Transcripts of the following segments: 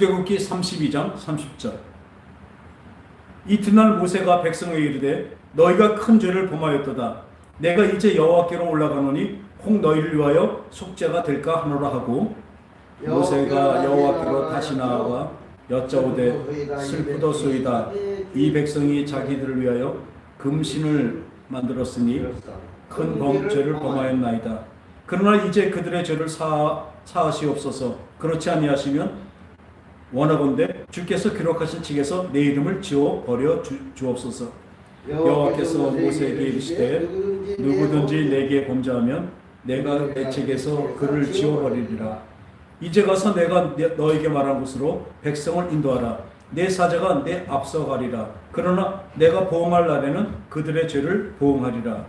출애굽기 32장 30절. 이튿날 모세가 백성에게 이르되 너희가 큰 죄를 범하였도다. 내가 이제 여호와께로 올라가노니 혹 너희를 위하여 속죄가 될까 하노라 하고 모세가 여호와께로 다시 나아가 여짜오되 슬프도소이다. 이 백성이 자기들을 위하여 금신을 만들었으니 큰 범죄를 범하였나이다. 그러나 이제 그들의 죄를 사하시옵소서. 그렇지 아니하시면 원하건대 주께서 기록하신 책에서 내 이름을 지워 버려 주옵소서. 여호와께서 모세에게 이르시되 누구든지 내게 범죄하면 내가 내 책에서 그를 지워 버리리라. 이제 가서 내가 너에게 말한 곳으로 백성을 인도하라. 내 사자가 내 앞서 가리라. 그러나 내가 보응할 날에는 그들의 죄를 보응하리라.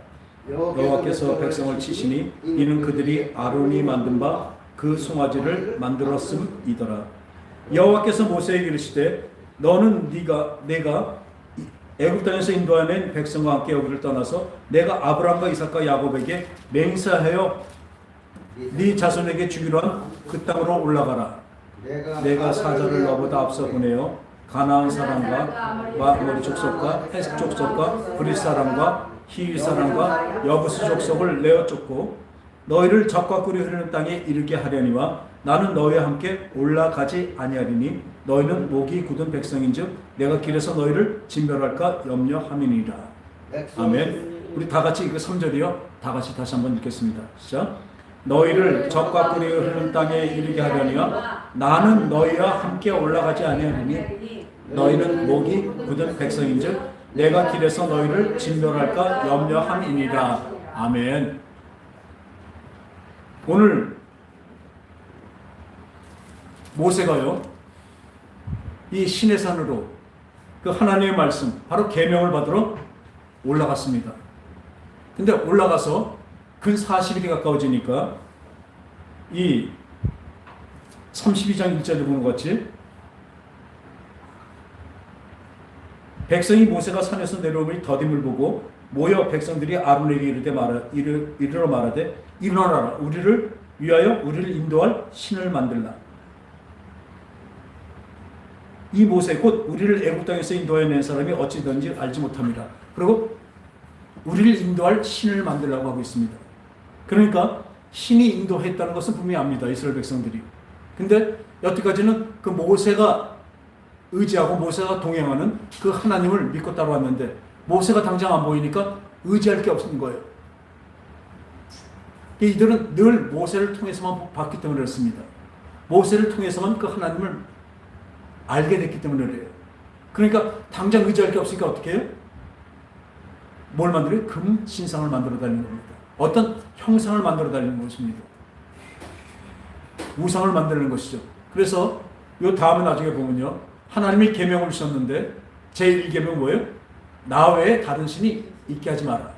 여호와께서 백성을 치시니 이는 그들이 아론이 만든 바 그 송아지를 만들었음이더라. 여호와께서 모세에게 이르시되 너는 내가 애굽 땅에서 인도하는 백성과 함께 여기를 떠나서 내가 아브라함과 이삭과 야곱에게 맹세하여 네 자손에게 주기로 한 그 땅으로 올라가라. 내가 사자를 너보다 앞서 보내어 가나안 사람과 아모리 족속과 헷 족속과 브릿 사람과 히위 사람과 여부스 족속을 내어 쫓고 너희를 적과 꿀이 흐르는 땅에 이르게 하려니와 나는 너희와 함께 올라가지 아니하리니 너희는 목이 굳은 백성인즉 내가 길에서 너희를 진멸할까 염려함이니라. 아멘. 우리 다 같이 이거 3절이요. 다 같이 다시 한번 읽겠습니다. 시작. 너희를 적과 꿀이 흐르는 땅에 이르게 하려니와 나는 너희와 함께 올라가지 아니하리니 너희는 목이 굳은 백성인즉 내가 길에서 너희를 진멸할까 염려함이니라. 아멘. 오늘 모세가요 이 시내산으로 그 하나님의 말씀 바로 계명을 받으러 올라갔습니다. 근데 올라가서 근 40일이 가까워지니까 이 32장 1절에 보는 것 같이 백성이 모세가 산에서 내려오니 더딤을 보고 모여 백성들이 아론에게 이르러 말하되 일어나라. 우리를 위하여 우리를 인도할 신을 만들라. 이 모세 곧 우리를 애굽 땅에서 인도해낸 사람이 어찌든지 알지 못합니다. 그리고 우리를 인도할 신을 만들라고 하고 있습니다. 그러니까 신이 인도했다는 것은 분명히 압니다. 이스라엘 백성들이. 근데 여태까지는 그 모세가 의지하고 모세가 동행하는 그 하나님을 믿고 따라왔는데 모세가 당장 안 보이니까 의지할 게 없는 거예요. 이들은 늘 모세를 통해서만 봤기 때문에 그렇습니다. 모세를 통해서만 그 하나님을 알게 됐기 때문에 그래요. 그러니까 당장 의지할 게 없으니까 어떻게 해요? 뭘 만들어요? 금 신상을 만들어 다니는 겁니다. 어떤 형상을 만들어 다니는 것입니다. 우상을 만드는 것이죠. 그래서 요 다음에 나중에 보면요. 하나님이 계명을 주셨는데 제1계명 뭐예요? 나 외에 다른 신이 있게 하지 마라.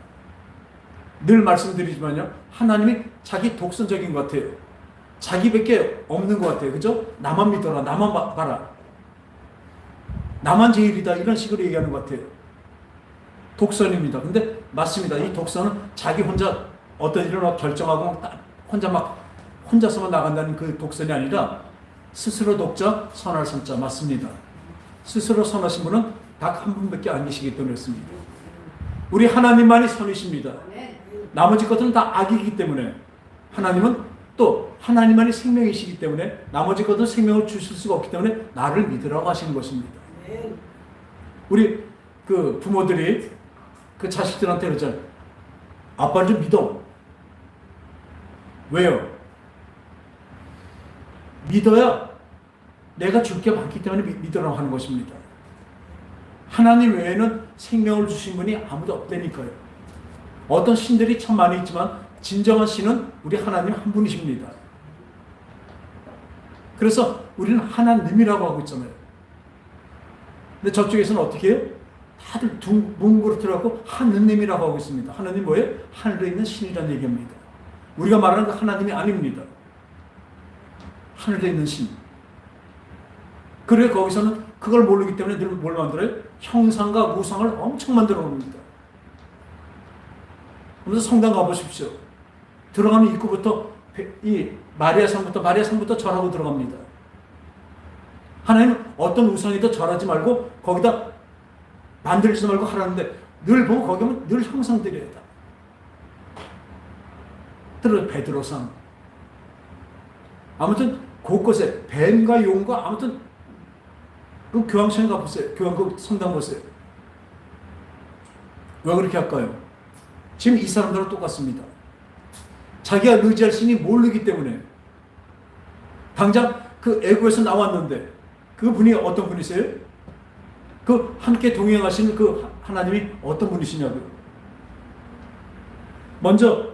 늘 말씀드리지만요. 하나님이 자기 독선적인 것 같아요. 자기밖에 없는 것 같아요. 그죠? 나만 믿어라. 나만 봐라. 나만 제일이다. 이런 식으로 얘기하는 것 같아요. 독선입니다. 근데 맞습니다. 이 독선은 자기 혼자 어떤 일을 막 결정하고 혼자서만 나간다는 그 독선이 아니라 스스로 독자 선할 선자 맞습니다. 스스로 선하신 분은 딱 한 분밖에 안 계시기 때문에 그렇습니다. 우리 하나님만이 선이십니다. 나머지 것들은 다 악이기 때문에 하나님은 또 하나님만이 생명이시기 때문에 나머지 것들은 생명을 주실 수가 없기 때문에 나를 믿으라고 하시는 것입니다. 우리 그 부모들이 그 자식들한테 그러잖아요. 아빠를 좀 믿어. 왜요? 믿어야 내가 줄 게 많기 때문에 믿으라고 하는 것입니다. 하나님 외에는 생명을 주신 분이 아무도 없다니까요. 어떤 신들이 참 많이 있지만 진정한 신은 우리 하나님 한 분이십니다. 그래서 우리는 하나님이라고 하고 있잖아요. 근데 저쪽에서는 어떻게 해요? 다들 뭉그러뜨려갖고 하느님이라고 하고 있습니다. 하느님 뭐예요? 하늘에 있는 신이라는 얘기입니다. 우리가 말하는 그 하나님이 아닙니다. 하늘에 있는 신. 그래 거기서는 그걸 모르기 때문에 늘 뭘 만들어요? 형상과 우상을 엄청 만들어 놓습니다. 그래서 성당 가보십시오. 들어가는 입구부터 이 마리아상부터 절하고 들어갑니다. 하나님은 어떤 우상에도 절하지 말고 거기다 만들지 말고 하라는데 늘 보고 거기 하면 늘 형상 드려야 돼. 들어 베드로상. 아무튼 곳곳에 뱀과 용과 아무튼 그 교황청에 가보세요. 교황 그 성당 보세요. 왜 그렇게 할까요? 지금 이 사람들은 똑같습니다. 자기가 의지할 신이 모르기 때문에 당장 그 애국에서 나왔는데 그 분이 어떤 분이세요? 그 함께 동행하시는 그 하나님이 어떤 분이시냐고요. 먼저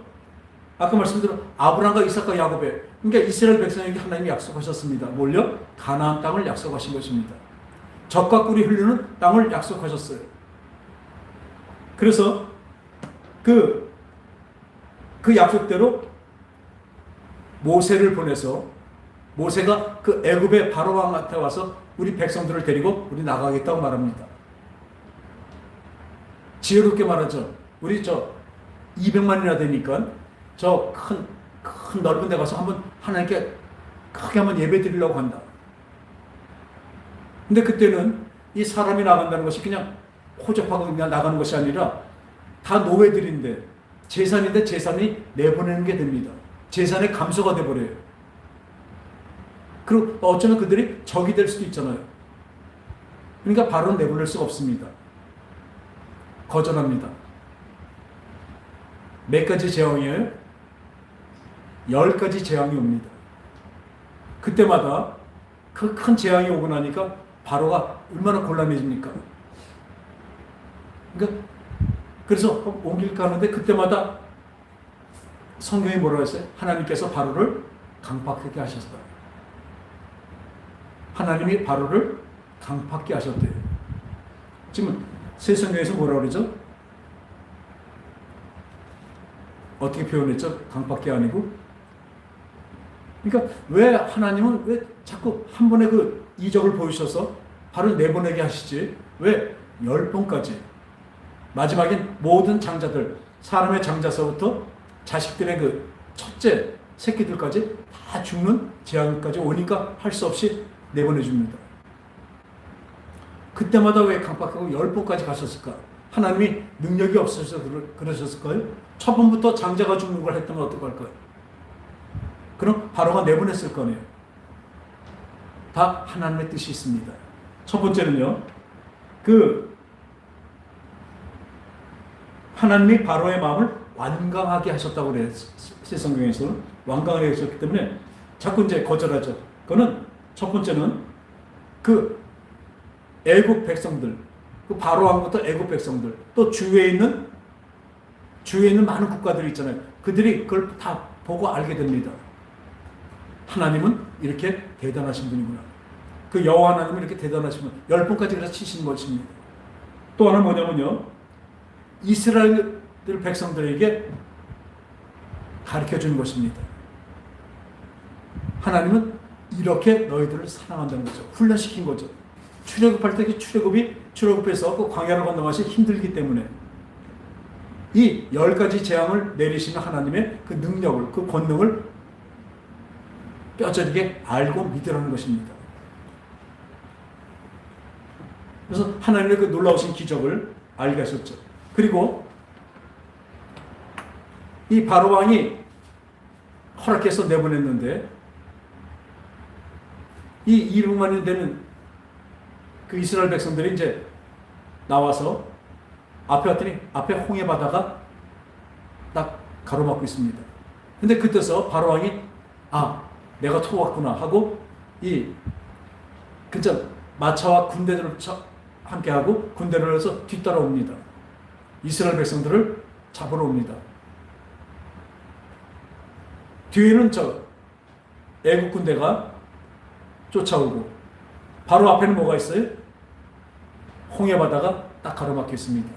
아까 말씀드린 아브라함과 이삭과 야곱에 그러니까 이스라엘 백성에게 하나님이 약속하셨습니다. 뭘요? 가나안 땅을 약속하신 것입니다. 젖과 꿀이 흐르는 땅을 약속하셨어요. 그래서 그 약속대로 모세를 보내서 모세가 그 애굽의 바로 왕한테 와서 우리 백성들을 데리고 우리 나가겠다고 말합니다. 지혜롭게 말하죠. 우리 200만이나 되니까 저 큰 넓은 데 가서 한번 하나님께 크게 한번 예배 드리려고 한다. 근데 그때는 이 사람이 나간다는 것이 그냥 호접하고 그냥 나가는 것이 아니라 다 노예들인데 재산인데 재산이 내보내는 게 됩니다. 재산의 감소가 돼버려요. 그리고 어쩌면 그들이 적이 될 수도 있잖아요. 그러니까 바로 내보낼 수가 없습니다. 거절합니다. 몇 가지 재앙이에요? 10가지 재앙이 옵니다. 그때마다 그 큰 재앙이 오고 나니까 바로가 얼마나 곤란해집니까? 그러니까 그래서 옮길까 하는데 그때마다 성경이 뭐라고 했어요? 하나님께서 바로를 강팍하게 하셨다. 하나님이 바로를 강팍하게 하셨대요. 지금 새 성경에서 뭐라고 그러죠? 어떻게 표현했죠? 강팍하게 아니고. 그러니까 왜 하나님은 왜 자꾸 한 번에 그 이적을 보이셔서 바로 내보내게 하시지? 왜 10번까지? 마지막엔 모든 장자들, 사람의 장자서부터 자식들의 그 첫째, 새끼들까지 다 죽는 재앙까지 오니까 할 수 없이 내보내줍니다. 그때마다 왜 강박하고 10번까지 가셨을까? 하나님이 능력이 없어서 그러셨을까요? 첫 번부터 장자가 죽는 걸 했다면 어떡할까요? 그럼 바로가 내보냈을 거네요. 다 하나님의 뜻이 있습니다. 첫 번째는요, 하나님이 바로의 마음을 완강하게 하셨다고 그래요. 새 성경에서는 완강하게 하셨기 때문에 자꾸 이제 거절하죠. 그거는 첫 번째는 그 애국 백성들, 그 바로 왕부터 애국 백성들, 또 주위에 있는 많은 국가들이 있잖아요. 그들이 그걸 다 보고 알게 됩니다. 하나님은 이렇게 대단하신 분이구나. 그 여호와 하나님은 이렇게 대단하신 분. 10번까지 그래서 치시는 것입니다. 또 하나 뭐냐면요, 이스라엘 백성들에게 가르쳐 주는 것입니다. 하나님은 이렇게 너희들을 사랑한다는 거죠. 훈련시킨 거죠. 출애굽할 때 출애굽해서 그 광야를 건너가시 힘들기 때문에 이 10가지 재앙을 내리시는 하나님의 그 능력을, 그 권능을 뼈저리게 알고 믿으라는 것입니다. 그래서 하나님의 그 놀라우신 기적을 알게 하셨죠. 그리고 이 바로 왕이 허락해서 내보냈는데 이 200만이 되는 그 이스라엘 백성들이 이제 나와서 앞에 왔더니 앞에 홍해 바다가 딱 가로막고 있습니다. 근데 그때서 바로 왕이 내가 토왔구나 하고 이 근처 마차와 군대들을 함께하고 군대를 해서 뒤따라옵니다. 이스라엘 백성들을 잡으러 옵니다. 뒤에는 애국 군대가 쫓아오고 바로 앞에는 뭐가 있어요? 홍해 바다가 딱 가로막혀 있습니다.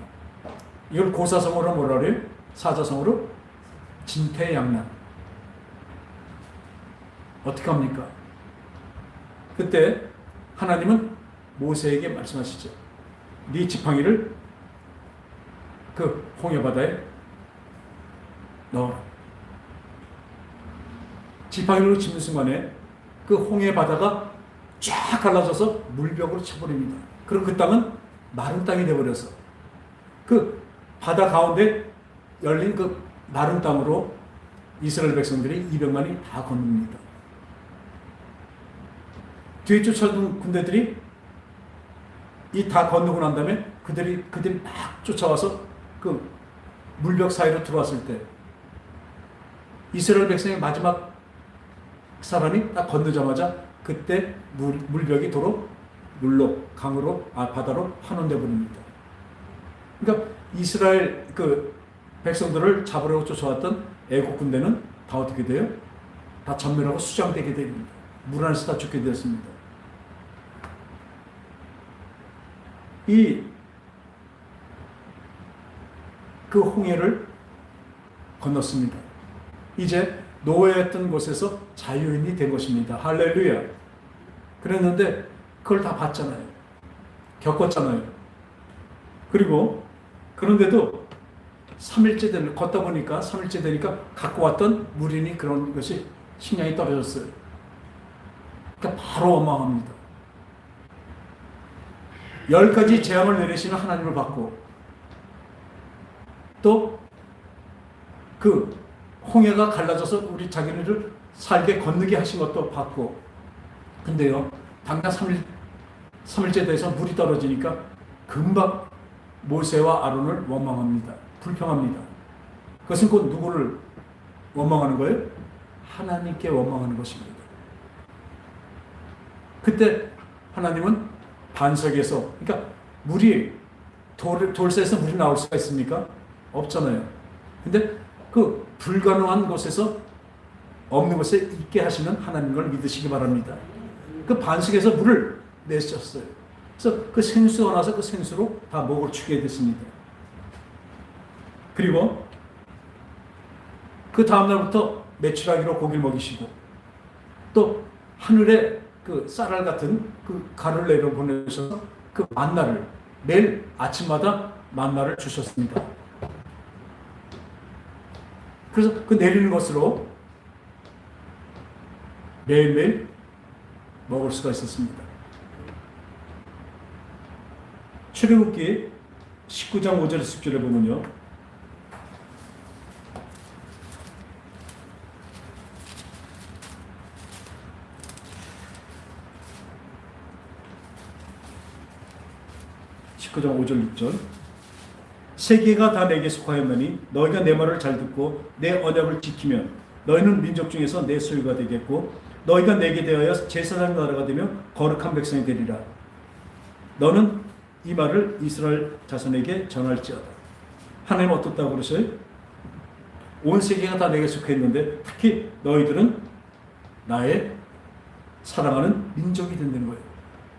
이걸 고사성어로 뭐라 그래요? 사자성어로 진퇴양난. 어떻게 합니까? 그때 하나님은 모세에게 말씀하시죠. 네 지팡이를 그 홍해 바다에 넣어라. 지팡이로 짚는 순간에 그 홍해 바다가 쫙 갈라져서 물벽으로 쳐버립니다. 그리고 그 땅은 마른 땅이 되어버려서 그 바다 가운데 열린 그 마른 땅으로 이스라엘 백성들이 200만이 다 건넙니다. 뒤에 쫓아오던 군대들이 이 다 건너고 난 다음에 그들이 막 쫓아와서 그 물벽 사이로 들어왔을 때 이스라엘 백성의 마지막 사람이 딱 건너자마자 그때 물벽이 도로 물로 강으로 바다로 환원돼 버립니다. 그러니까 이스라엘 그 백성들을 잡으려고 쫓아왔던 애국 군대는 다 어떻게 돼요? 다 전멸하고 수장되게 됩니다. 물 안에서 다 죽게 되었습니다. 그 홍해를 건넜습니다. 이제 노예였던 곳에서 자유인이 된 것입니다. 할렐루야. 그랬는데 그걸 다 봤잖아요. 겪었잖아요. 그리고 그런데도 3일째 걷다 보니까 3일째 되니까 갖고 왔던 물이니 그런 것이 식량이 떨어졌어요. 그러니까 바로 원망합니다. 10가지 재앙을 내리시는 하나님을 받고 또 그 홍해가 갈라져서 우리 자기네를 살게 건너게 하신 것도 받고 근데요 당장 3일째 돼서 물이 떨어지니까 금방 모세와 아론을 원망합니다. 불평합니다. 그것은 곧 누구를 원망하는 거예요? 하나님께 원망하는 것입니다. 그때 하나님은 반석에서 그러니까 물이 돌새에서 물이 나올 수가 있습니까? 없잖아요. 근데 그 불가능한 곳에서 없는 곳에 있게 하시는 하나님을 믿으시기 바랍니다. 그 반석에서 물을 내셨어요. 그래서 그 생수가 나서 그 생수로 다 목을 축게 됐습니다. 그리고 그 다음날부터 메추라기로 고기를 먹이시고 또 하늘에 그 쌀알 같은 그 가를 내려 보내셔서 그 만나를 매일 아침마다 만나를 주셨습니다. 그래서 그 내리는 것으로 매일매일 먹을 수가 있었습니다. 출애굽기 19장 5절 10절에 보면요. 장 5절 6절 세계가 다 내게 속하였느니 너희가 내 말을 잘 듣고 내 언약을 지키면 너희는 민족 중에서 내 소유가 되겠고 너희가 내게 대하여 제사장 나라가 되며 거룩한 백성이 되리라. 너는 이 말을 이스라엘 자손에게 전할지어다. 하나님 어떻다고 그러셔요? 온 세계가 다 내게 속했는데 특히 너희들은 나의 사랑하는 민족이 된다는 거예요.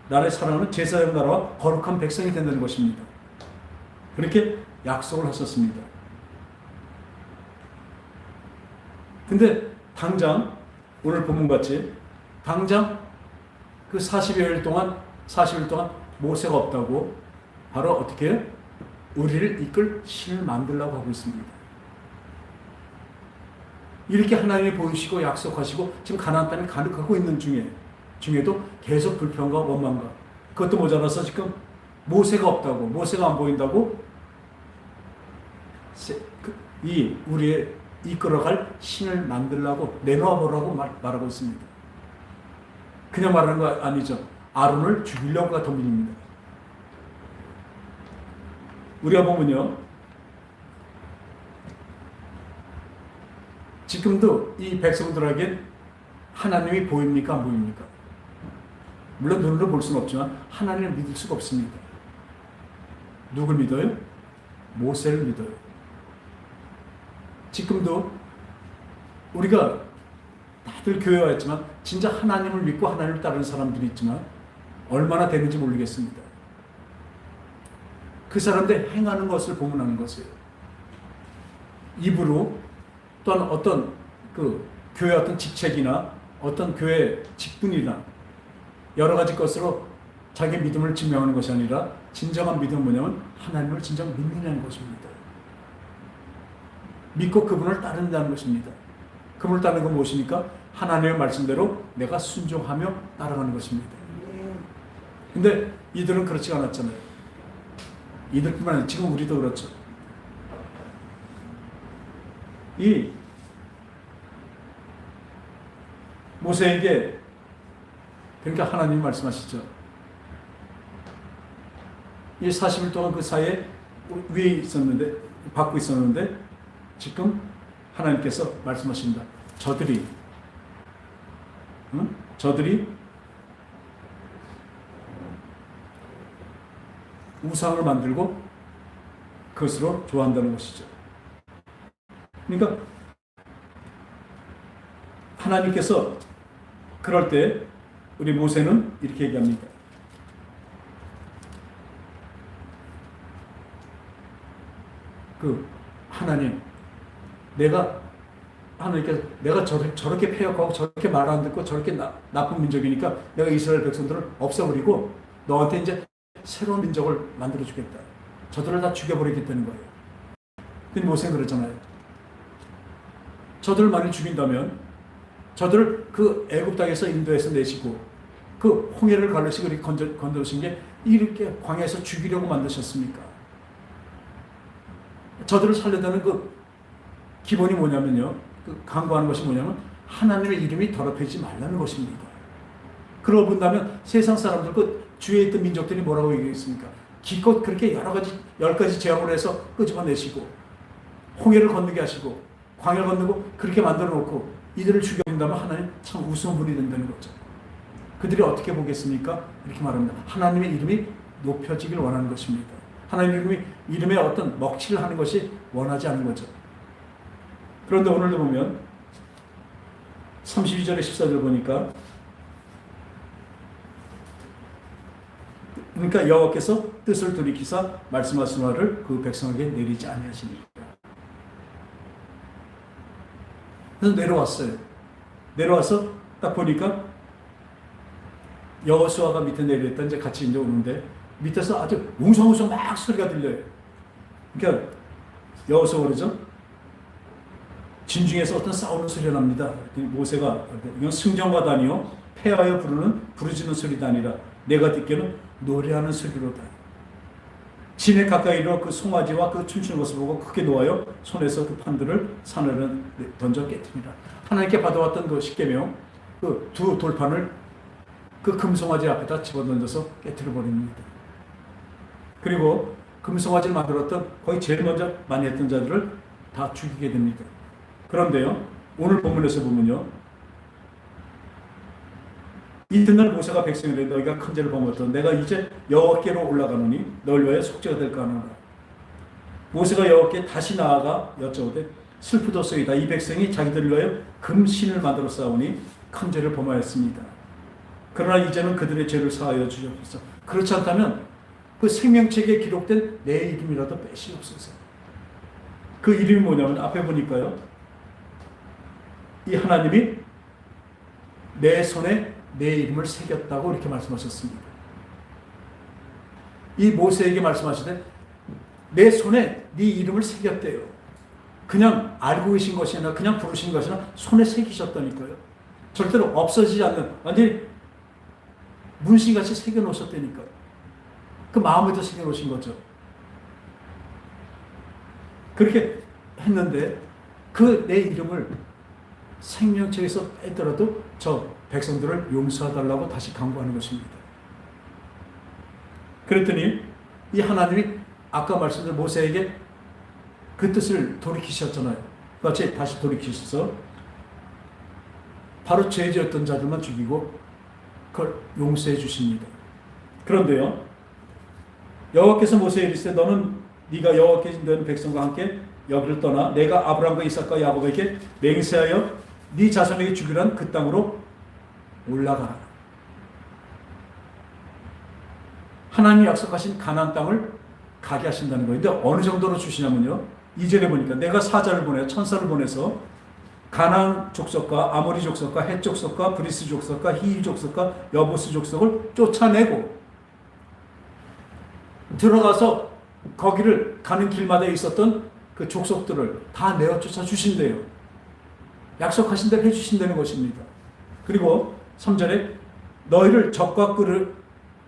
나를 사랑하는 제사장 나라와 거룩한 백성이 된다는 것입니다. 그렇게 약속을 하셨습니다. 근데 당장 오늘 본문같이 당장 그 40일 동안 모세가 없다고 바로 어떻게 해요? 우리를 이끌 신을 만들려고 하고 있습니다. 이렇게 하나님이 보이시고 약속하시고 지금 가나안 땅을 가득하고 있는 중에도 계속 불평과 원망과 그것도 모자라서 지금 모세가 없다고 모세가 안 보인다고 이 우리의 이끌어갈 신을 만들라고 내놓아보라고 말하고 있습니다. 그냥 말하는 거 아니죠. 아론을 죽이려고가 덤빈입니다. 우리가 보면요 지금도 이 백성들에게 하나님이 보입니까 안 보입니까? 물론 눈으로 볼 수는 없지만 하나님을 믿을 수가 없습니다. 누굴 믿어요? 모세를 믿어요. 지금도 우리가 다들 교회 왔지만 진짜 하나님을 믿고 하나님을 따르는 사람들이 있지만 얼마나 되는지 모르겠습니다. 그 사람들 행하는 것을 보문하는 것이에요. 입으로 또한 어떤 그 교회 어떤 직책이나 어떤 교회 직분이나 여러 가지 것으로 자기 믿음을 증명하는 것이 아니라 진정한 믿음은 뭐냐면 하나님을 진정 믿는다는 것입니다. 믿고 그분을 따른다는 것입니다. 그분을 따르는 건 무엇입니까? 하나님의 말씀대로 내가 순종하며 따라가는 것입니다. 근데 이들은 그렇지 않았잖아요. 이들뿐만 아니라 지금 우리도 그렇죠. 이 모세에게 그러니까 하나님이 말씀하시죠. 이 40일 동안 그 사이에 위에 있었는데 받고 있었는데 지금 하나님께서 말씀하십니다. 저들이 우상을 만들고 그것으로 좋아한다는 것이죠. 그러니까 하나님께서 그럴 때 우리 모세는 이렇게 얘기합니다. 하나님, 하나님께서 내가 저렇게 폐역하고 저렇게 말 안 듣고 저렇게 나쁜 민족이니까 내가 이스라엘 백성들을 없애버리고 너한테 이제 새로운 민족을 만들어 주겠다. 저들을 다 죽여버리겠다는 거예요. 근데 모세는 그러잖아요. 저들을 많이 죽인다면 저들을 그 애굽 땅에서 인도해서 내시고 그 홍해를 갈르시고 이렇게 건져오신 게 이렇게 광야에서 죽이려고 만드셨습니까? 저들을 살려다는 그 기본이 뭐냐면요. 강구하는 것이 뭐냐면 하나님의 이름이 더럽혀지지 말라는 것입니다. 그러고 본다면 세상 사람들 주위에 있던 민족들이 뭐라고 얘기했습니까? 기껏 그렇게 여러 가지 10가지 재앙을 해서 끄집어내시고 홍해를 건너게 하시고 광야를 건너고 그렇게 만들어 놓고 이들을 죽여본다면 하나님 참 우스운 분이 된다는 거죠. 그들이 어떻게 보겠습니까? 이렇게 말합니다. 하나님의 이름이 높여지길 원하는 것입니다. 하나님의 이름에 어떤 먹칠을 하는 것이 원하지 않은 거죠. 그런데 오늘도 보면 32절에 14절 보니까 그러니까 여호와께서 뜻을 돌이키사 말씀하신 말을 그 백성에게 내리지 아니하시니라. 그래서 내려와서 딱 보니까 여호수아가 밑에 내려있다 이제 같이 이제 오는데 밑에서 아주 웅성웅성 막 소리가 들려요. 그러니까 여호수아가 그러죠. 진중에서 어떤 싸우는 소리가 납니다. 모세가 이건 승전과다니요 패하여 부르짖는 소리가 아니라 내가 듣기에는 노래하는 소리로다. 진에 가까이로 그 송아지와 그 춤추는 것을 보고 크게 놓아요 손에서 그 판들을 산으로 던져 깨트리라. 하나님께 받아왔던 그 십계명 그 두 돌판을 그 금송아지 앞에다 집어던져서 깨트려 버립니다. 그리고 금송아지를 만들었던 거의 제일 먼저 많이 했던 자들을 다 죽이게 됩니다. 그런데요, 오늘 본문에서 보면요, 이튿날 모세가 백성에게 너희가 큰 죄를 범하였다. 내가 이제 여호와께로 올라가노니 너를 위하여 속죄가 될까 하노라. 모세가 여호와께 다시 나아가 여쭤오되 슬프도소이다. 이 백성이 자기들을 위하여 금신을 만들어 싸우니 큰 죄를 범하였습니다. 그러나 이제는 그들의 죄를 사하여 주옵소서. 그렇지 않다면 그 생명책에 기록된 내 이름이라도 빼시옵소서. 그 이름이 뭐냐면 앞에 보니까요, 이 하나님이 내 손에 내 이름을 새겼다고 이렇게 말씀하셨습니다. 이 모세에게 말씀하시되 내 손에 네 이름을 새겼대요. 그냥 알고 계신 것이 아니라 그냥 부르신 것이 아니라 손에 새기셨다니까요. 절대로 없어지지 않는 완전히 문신같이 새겨놓으셨다니까요. 그 마음에도 새겨놓으신 거죠. 그렇게 했는데 그 내 이름을 생명책에서 빼더라도 저 백성들을 용서해달라고 다시 강구하는 것입니다. 그랬더니 이 하나님이 아까 말씀드린 모세에게 그 뜻을 돌이키셨잖아요. 같이 다시 돌이키셔서 바로 죄 지었던 자들만 죽이고 그걸 용서해 주십니다. 그런데요, 여호와께서 모세에게 이르시되 너는 네가 여호와께 인도하는 백성과 함께 여기를 떠나 내가 아브라함과 이삭과 야곱에게 맹세하여 네 자손에게 주기란 그 땅으로 올라가라. 하나님이 약속하신 가나안 땅을 가게 하신다는 거예요. 근데 어느 정도로 주시냐면요, 2절에 보니까 내가 사자를 보내 천사를 보내서 가나안 족속과 아모리 족속과 헷 족속과 브리스 족속과 히위 족속과 여부스 족속을 쫓아내고 들어가서 거기를 가는 길마다 있었던 그 족속들을 다 내어 쫓아 주신대요. 약속하신 대로 해주신다는 것입니다. 그리고 3절에 너희를 적과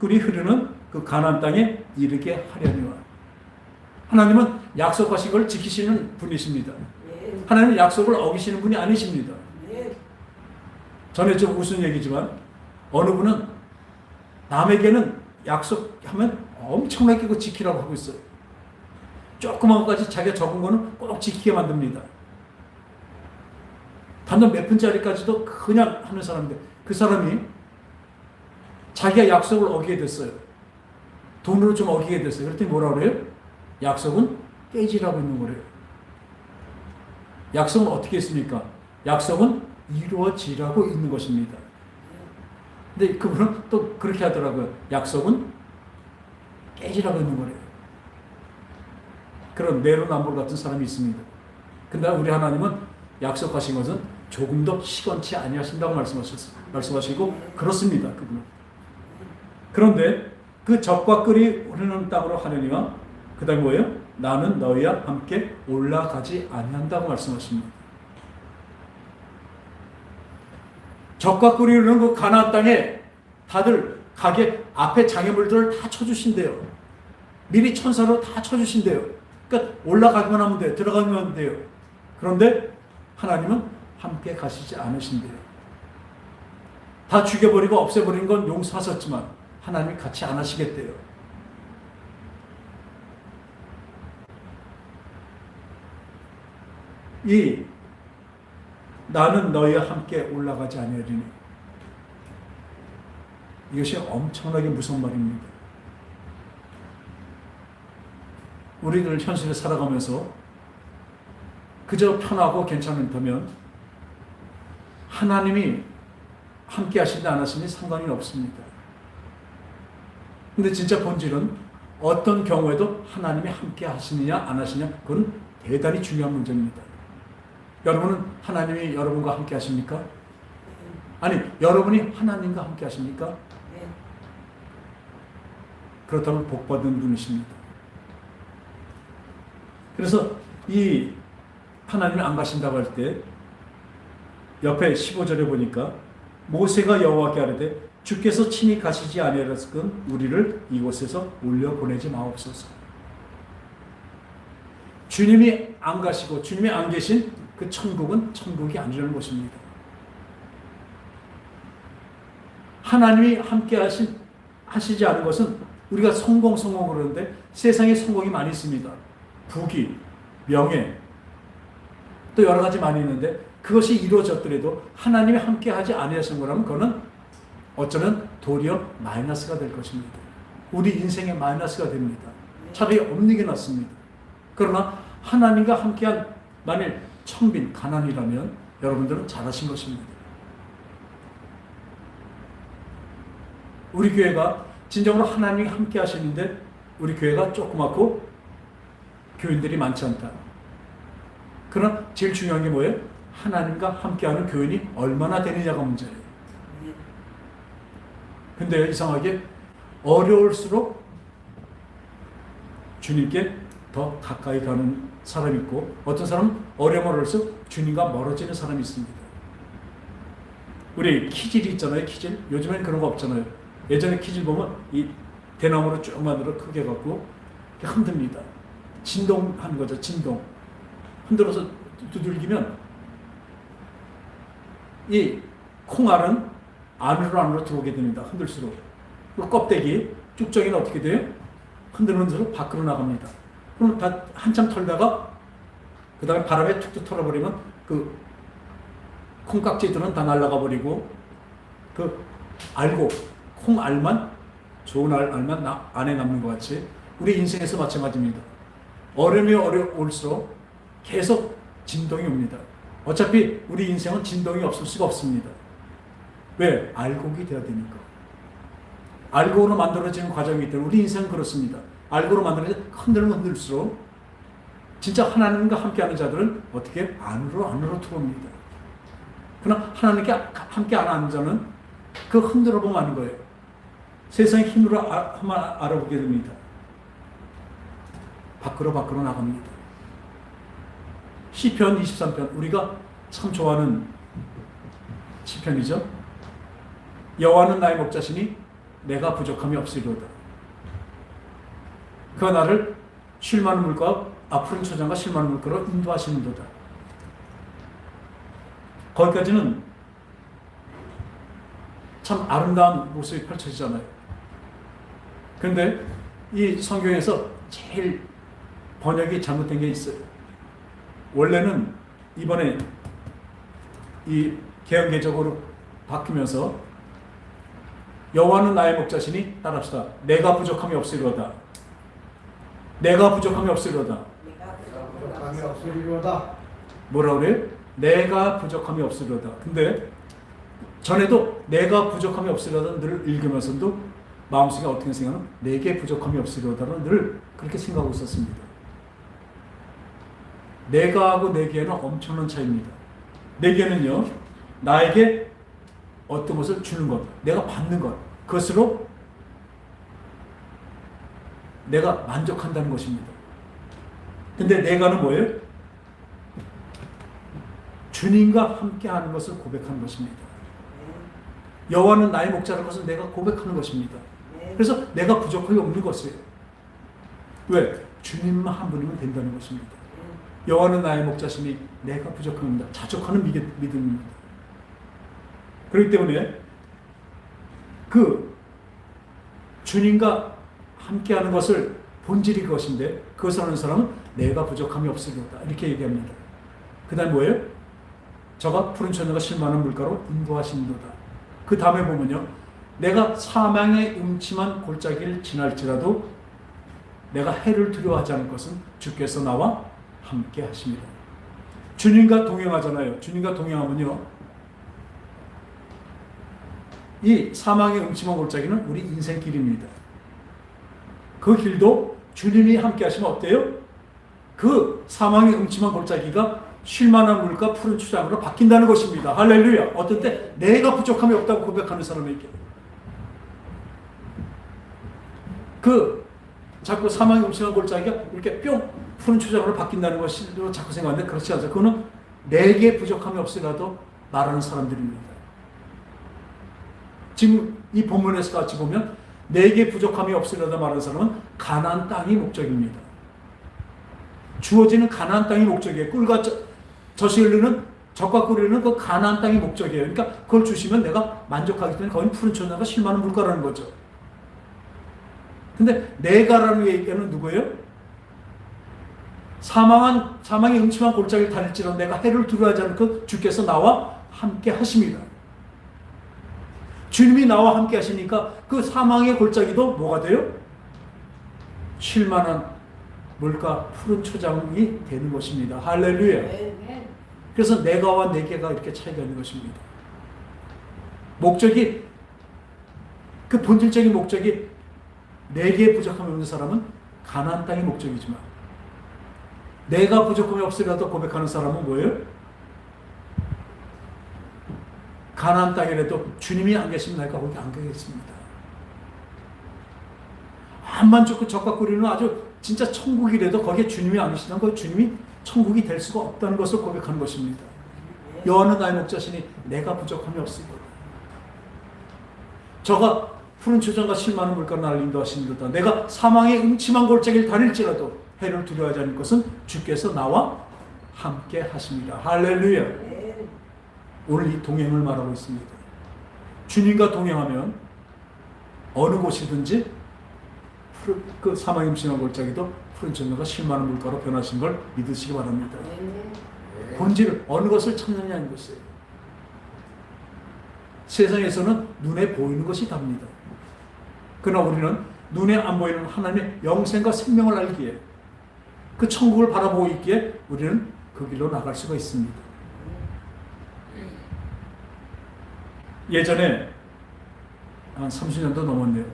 꿀이 흐르는 그 가나안 땅에 이르게 하려니와. 하나님은 약속하신 걸 지키시는 분이십니다. 하나님은 약속을 어기시는 분이 아니십니다. 전에 좀 웃은 얘기지만 어느 분은 남에게는 약속하면 엄청나게 그 지키라고 하고 있어요. 조그만 것까지 자기가 적은 거는 꼭 지키게 만듭니다. 단돈 몇 푼짜리까지도 그냥 하는 사람인데 그 사람이 자기가 약속을 어기게 됐어요. 돈으로 좀 어기게 됐어요. 그랬더니 뭐라 그래요? 약속은 깨지라고 있는 거래요. 약속은 어떻게 했습니까? 약속은 이루어지라고 있는 것입니다. 근데 그분은 또 그렇게 하더라고요. 약속은 깨지라고 있는 거래요. 그런 내로남불 같은 사람이 있습니다. 근데 우리 하나님은 약속하신 것은 조금도 시건치 아니하신다고 말씀하시고 그렇습니다. 그분은. 그런데 그 젖과 꿀이 흐르는 땅으로 하느니와 그 다음에 뭐예요? 나는 너희와 함께 올라가지 아니한다고 말씀하십니다. 젖과 꿀이 흐르는 그 가나안 땅에 다들 가게 앞에 장애물들을 다 쳐주신대요. 미리 천사로 다 쳐주신대요. 그러니까 올라가기만 하면 돼요. 들어가기만 하면 돼요. 그런데 하나님은 함께 가시지 않으신대요. 다 죽여버리고 없애버린 건 용서하셨지만 하나님이 같이 안 하시겠대요. 이 나는 너희와 함께 올라가지 아니하리니 이것이 엄청나게 무서운 말입니다. 우리들 현실에 살아가면서 그저 편하고 괜찮다면 하나님이 함께 하시지 안 하시니 상관이 없습니다. 근데 진짜 본질은 어떤 경우에도 하나님이 함께 하시느냐 안 하시느냐 그건 대단히 중요한 문제입니다. 여러분은 하나님이 여러분과 함께 하십니까? 아니, 여러분이 하나님과 함께 하십니까? 그렇다면 복받은 분이십니다. 그래서 이 하나님이 안 가신다고 할 때 옆에 15절에 보니까 모세가 여호와께 아뢰되 주께서 친히 가시지 아니하였건 우리를 이곳에서 올려보내지 마옵소서. 주님이 안 가시고 주님이 안 계신 그 천국은 천국이 아니라는 것입니다. 하나님이 함께 하시지 않은 것은 우리가 성공 그러는데 세상에 성공이 많이 있습니다. 부귀, 명예, 또 여러 가지 많이 있는데 그것이 이루어졌더라도 하나님이 함께 하지 아니하신 거라면 그거는 어쩌면 도리어 마이너스가 될 것입니다. 우리 인생의 마이너스가 됩니다. 차라리 없는 게 낫습니다. 그러나 하나님과 함께한 만일 청빈, 가난이라면 여러분들은 잘하신 것입니다. 우리 교회가 진정으로 하나님이 함께 하시는데 우리 교회가 조그맣고 교인들이 많지 않다. 그러나 제일 중요한 게 뭐예요? 하나님과 함께하는 교인이 얼마나 되느냐가 문제예요. 근데 이상하게 어려울수록 주님께 더 가까이 가는 사람이 있고 어떤 사람은 어려움을 할수록 주님과 멀어지는 사람이 있습니다. 우리 키질이 있잖아요. 키질. 요즘엔 그런 거 없잖아요. 예전에 키질 보면 이 대나무로 쭉 만들어 크게 갖고 흔듭니다. 진동하는 거죠. 진동. 흔들어서 두들기면 이 콩알은 안으로 들어오게 됩니다. 흔들수록. 그 껍데기, 쭉정이는 어떻게 돼요? 흔드는 대로 밖으로 나갑니다. 그럼 다 한참 털다가 그 다음에 바람에 툭툭 털어버리면 그 콩깍지들은 다 날아가 버리고 그 알고 콩알만 좋은 알만 안에 남는 것 같이 우리 인생에서 마찬가지입니다. 어려움이 어려울수록 계속 진동이 옵니다. 어차피 우리 인생은 진동이 없을 수가 없습니다. 왜? 알곡이 되어야 되니까. 알곡으로 만들어지는 과정이기 때문에 우리 인생은 그렇습니다. 알곡으로 만들어진 흔들수록 진짜 하나님과 함께하는 자들은 어떻게 안으로 들어옵니다. 그러나 하나님께 함께 안 하는 자는 그 흔들어 보면 아는 거예요. 세상의 힘으로 한번 알아보게 됩니다. 밖으로 나갑니다. 시편 23편 우리가 참 좋아하는 시편이죠. 여호와는 나의 목자시니 내가 부족함이 없으리로다. 그가 나를 쉴 만한 물과 푸른 초장과 쉴 만한 물가로 인도하시는도다. 거기까지는 참 아름다운 모습이 펼쳐지잖아요. 그런데 이 성경에서 제일 번역이 잘못된 게 있어요. 원래는 이번에 이 개헌개적으로 바뀌면서 여호와는 나의 목자시니 따라합시다. 내가 부족함이 없으리로다. 내가 부족함이 없으리로다. 부족함이 없으리로다. 뭐라 그래요? 내가 부족함이 없으리로다. 근데 전에도 내가 부족함이 없으리로다 늘 읽으면서도 마음속에 어떻게 생각하면 내게 부족함이 없으리로다는 늘 그렇게 생각하고 있었습니다. 내가하고 내게는 엄청난 차이입니다. 내게는요, 나에게 어떤 것을 주는 것, 내가 받는 것, 그것으로 내가 만족한다는 것입니다. 근데 내가는 뭐예요? 주님과 함께하는 것을 고백하는 것입니다. 여호와는 나의 목자라는 것을 내가 고백하는 것입니다. 그래서 내가 부족함이 없는 것이에요. 왜? 주님만 한 분이면 된다는 것입니다. 여호와는 나의 목자시니 내가 부족합니다. 자족하는 믿음입니다. 그렇기 때문에 그 주님과 함께하는 것을 본질이 그것인데 그것을 하는 사람은 내가 부족함이 없으리로다 이렇게 얘기합니다. 그 다음 뭐예요? 저가 푸른 초장과 쉴 만한 물가로 인도하시는도다. 그 다음에 보면요, 내가 사망의 음침한 골짜기를 지날지라도 내가 해를 두려워하지 않을 것은 주께서 나와 함께 하십니다. 주님과 동행하잖아요. 주님과 동행하면요, 이 사망의 음침한 골짜기는 우리 인생길입니다. 그 길도 주님이 함께 하시면 어때요? 그 사망의 음침한 골짜기가 쉴만한 물과 푸른 초장으로 바뀐다는 것입니다. 할렐루야. 어떤 때 내가 부족함이 없다고 고백하는 사람에게 그 자꾸 사망의 음침한 골짜기가 이렇게 뿅 푸른 초장으로 바뀐다는 것으로 자꾸 생각하는데 그렇지 않아요. 그거는 내게 부족함이 없으라도 말하는 사람들입니다. 지금 이 본문에서 같이 보면 내게 부족함이 없으려다 말하는 사람은 가나안 땅이 목적입니다. 주어지는 가나안 땅이 목적이에요. 꿀과 젖이 흐르는 젖과 꿀이 흐르는 그 가나안 땅이 목적이에요. 그러니까 그걸 주시면 내가 만족하기 때문에 거긴 푸른 초장과 쉴 만한 물가라는 거죠. 근데 내가라는 얘기는 누구예요? 사망의 음침한 골짜기를 다닐지라도 내가 해를 두려워하지 않고 주께서 나와 함께 하십니다. 주님이 나와 함께 하시니까 그 사망의 골짜기도 뭐가 돼요? 쉴 만한 물가 푸른 초장이 되는 것입니다. 할렐루야. 그래서 내가와 내게가 이렇게 차이가 있는 것입니다. 목적이, 그 본질적인 목적이 내게 부족함이 없는 사람은 가나안 땅이 목적이지만 내가 부족함이 없으리라도 고백하는 사람은 뭐예요? 가나안 땅이라도 주님이 안 계시면 내가 거기 안 가겠습니다. 암만 좋고 젖과 꿀이는 아주 진짜 천국이라도 거기에 주님이 안 계시다면 그 주님이 천국이 될 수가 없다는 것을 고백하는 것입니다. 여호와는 나의 목자시니 내가 부족함이 없으리로다. 저가 푸른 초장과 쉴 만한 물가로 나를 인도하시는도다. 내가 사망의 음침한 골짜기를 다닐지라도 해를 두려워하지 않을 것은 주께서 나와 함께 하십니다. 할렐루야. 오늘 이 동행을 말하고 있습니다. 주님과 동행하면 어느 곳이든지 그 사망의 음침한 골짜기도 푸른 초장과 쉴 만한 물가로 변하신 걸 믿으시기 바랍니다. 본질 어느 것을 찾느냐는 것이에요. 세상에서는 눈에 보이는 것이 답니다. 그러나 우리는 눈에 안 보이는 하나님의 영생과 생명을 알기에 그 천국을 바라보고 있기에 우리는 그 길로 나갈 수가 있습니다. 예전에 한 30년도 넘었네요.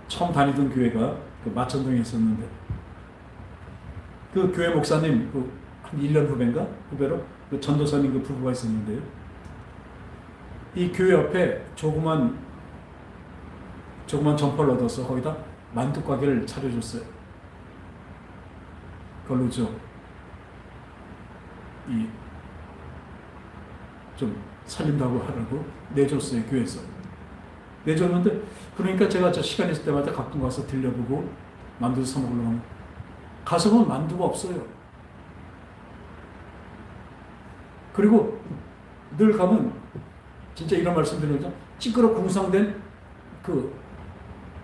처음 다니던 교회가 그 마천동에 있었는데 그 교회 목사님 한 1년 후배로 그 전도사님 그 부부가 있었는데요. 이 교회 옆에 조그만 점퍼를 얻어서 거기다 만두 가게를 차려줬어요. 그걸로 좀 살림도 하고 하라고 내줬어요, 교회에서. 내줬는데 그러니까 제가 저 시간 있을 때마다 가끔 가서 들려보고 만두 사 먹으려고 하면 가서 보면 만두가 없어요. 그리고 늘 가면 진짜 이런 말씀 드리는 거죠. 찌그러 궁상된 그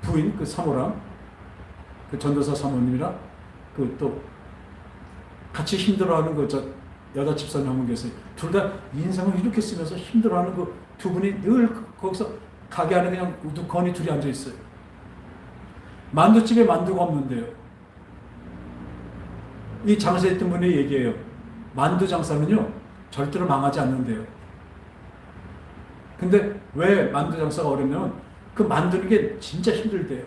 부인, 그 사모랑 그 전도사 사모님이랑 그 또 같이 힘들어하는 그 저 여자 집사님 한 분 계세요. 둘 다 인상을 이렇게 쓰면서 힘들어하는 그 두 분이 늘 거기서 가게 안에 그냥 우두커니 둘이 앉아 있어요. 만두집에 만두가 없는데요. 이 장사했던 분이 얘기해요. 만두 장사는요 절대로 망하지 않는데요. 근데 왜 만두 장사가 어렵냐면 그 만드는 게 진짜 힘들대요.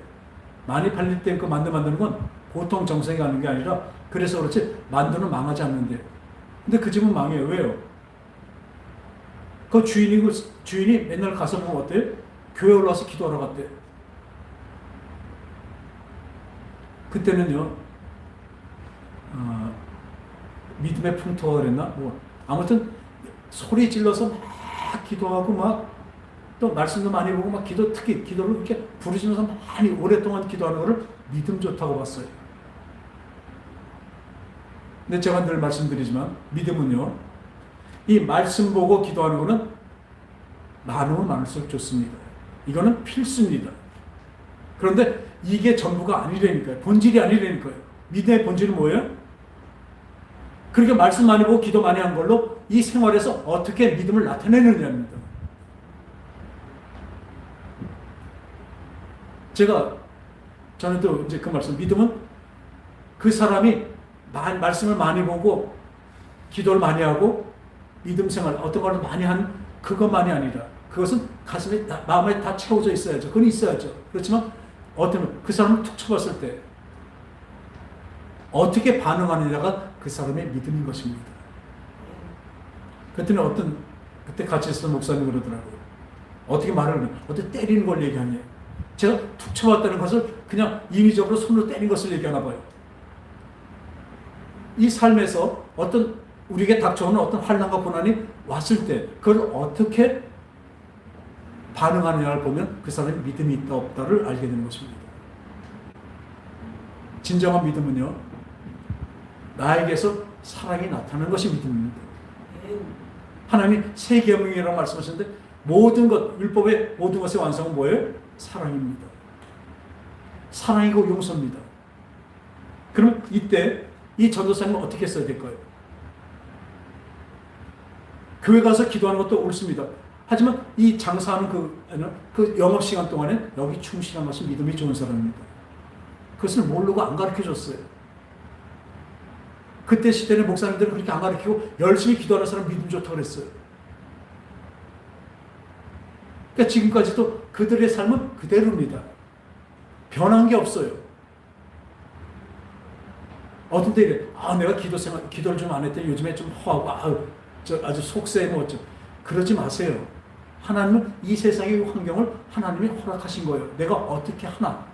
많이 팔릴 때 그 만두 만드는 건 보통 정성이 가는 게 아니라 그래서 그렇지 만두는 망하지 않는데요. 근데 그 집은 망해요. 왜요? 그 주인이 맨날 가서 보면 어때요? 교회 올라와서 기도하러 갔대요. 그때는요 믿음의 풍토가 그랬나? 뭐 아무튼 소리 질러서 막 기도하고 막 또 말씀도 많이 보고 막 특히 기도를 이렇게 부르시면서 많이 오랫동안 기도하는 것을 믿음 좋다고 봤어요. 근데 제가 늘 말씀드리지만 믿음은요 이 말씀 보고 기도하는 것은 많으면 많을수록 좋습니다. 이거는 필수입니다. 그런데 이게 전부가 아니라니까요. 본질이 아니라니까요. 믿음의 본질은 뭐예요? 그렇게 말씀 많이 보고 기도 많이 한 걸로 이 생활에서 어떻게 믿음을 나타내느냐입니다. 저는 또 이제 그 말씀, 믿음은 그 사람이 말씀을 많이 보고 기도를 많이 하고 믿음 생활 어떤 걸 많이 한 그것만이 아니라 그것은 가슴에 마음에 다 채워져 있어야죠. 그건 있어야죠. 그렇지만 어떤 그 사람을 툭 쳐봤을 때 어떻게 반응하느냐가 그 사람의 믿음인 것입니다. 그때 그때 같이 있었던 목사님 그러더라고요. 어떻게 말을 하냐. 어떻게 때리는 걸 얘기하냐. 제가 툭 쳐봤다는 것을 그냥 인위적으로 손으로 때린 것을 얘기하나 봐요. 이 삶에서 우리에게 닥쳐오는 어떤 환난과 고난이 왔을 때 그걸 어떻게 반응하느냐를 보면 그 사람이 믿음이 있다 없다를 알게 되는 것입니다. 진정한 믿음은요 나에게서 사랑이 나타나는 것이 믿음입니다. 하나님 새 계명이라고 말씀하셨는데 모든 것 율법의 모든 것의 완성은 뭐예요? 사랑입니다. 사랑이고 용서입니다. 그러면 이때 이 전도사님은 어떻게 써야 될까요? 교회 가서 기도하는 것도 옳습니다. 하지만 이 장사하는 그 영업시간 동안에 여기 충실한 것이 믿음이 좋은 사람입니다. 그것을 모르고 안 가르쳐줬어요. 그때 시대의 목사님들은 그렇게 안 가르치고 열심히 기도하는 사람 믿음 좋다고 그랬어요. 그러니까 지금까지도 그들의 삶은 그대로입니다. 변한 게 없어요. 어떤 때 이래, 내가 기도를 좀 안 했더니 요즘에 좀 허하고, 아주 속세에 뭐죠. 그러지 마세요. 하나님은 이 세상의 환경을 하나님이 허락하신 거예요. 내가 어떻게 하나.